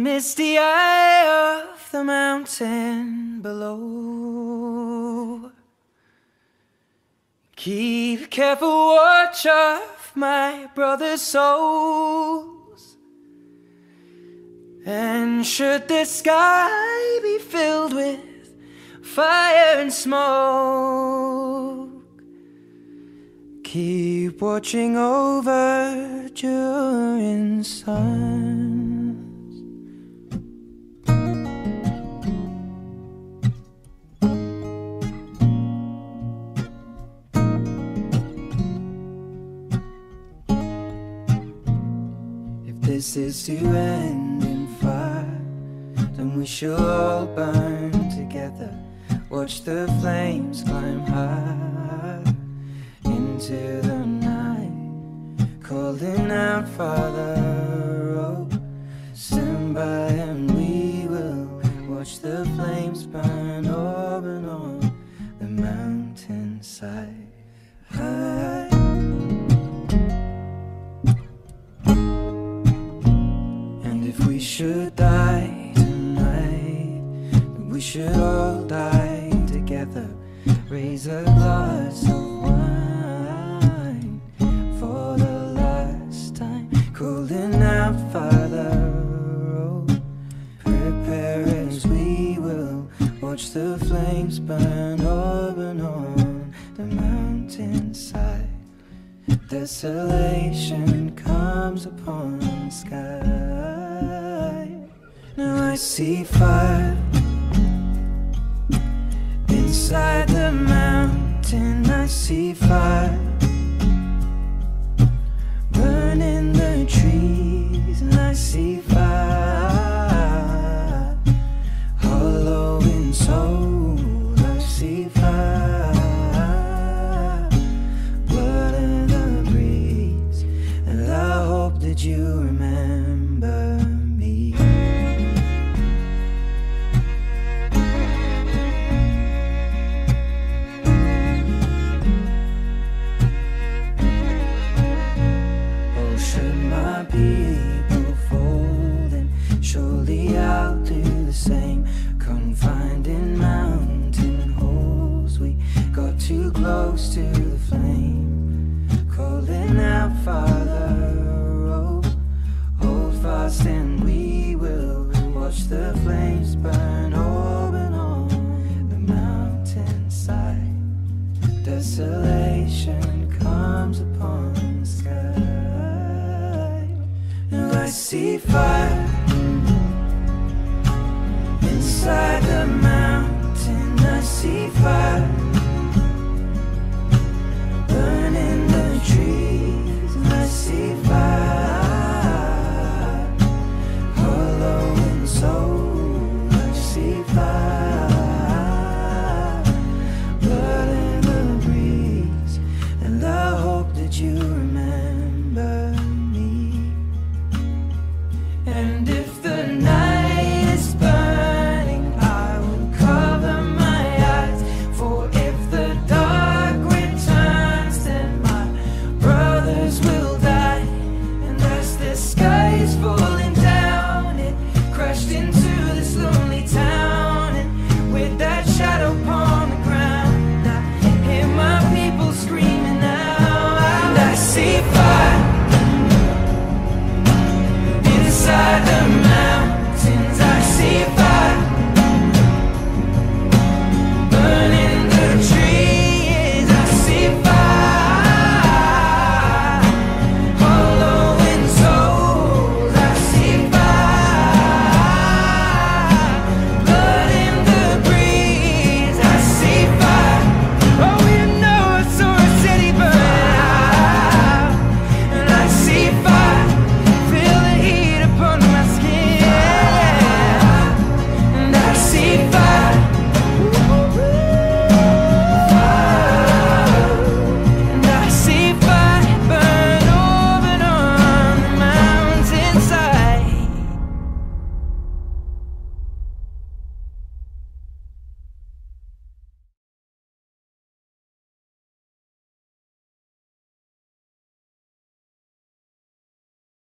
misty eye of the mountain below. Keep careful watch of my brother's souls, and should the sky be filled with fire and smoke, keep watching over during suns. If this is to end in fire, then we shall all burn together. Watch the flames climb high into the night, calling out, Father, oh, stand by and we will watch the flames burn over on the mountainside. And if we should die tonight, then we should all die together. Raise a glass of wine for the last time, calling out, Father, oh, prepare as we will watch the flames burn over on the mountainside. Desolation comes upon the sky. Now I see fire inside the mountain. I see fire burning the trees, and I see fire hollow in soul. I see fire, blood in the breeze, and I hope that you remember me. People fold, and surely I'll do the same. Confined in mountain holes, we got too close to the flame, calling out, Father, oh, hold fast and we will watch the flames burn over on the mountainside. Desolation comes upon the sky. Now I see fire inside the mountain. I see fire burning the trees, and I see fire hollow in soul. I see fire, blood in the breeze, and I hope that you remember. And if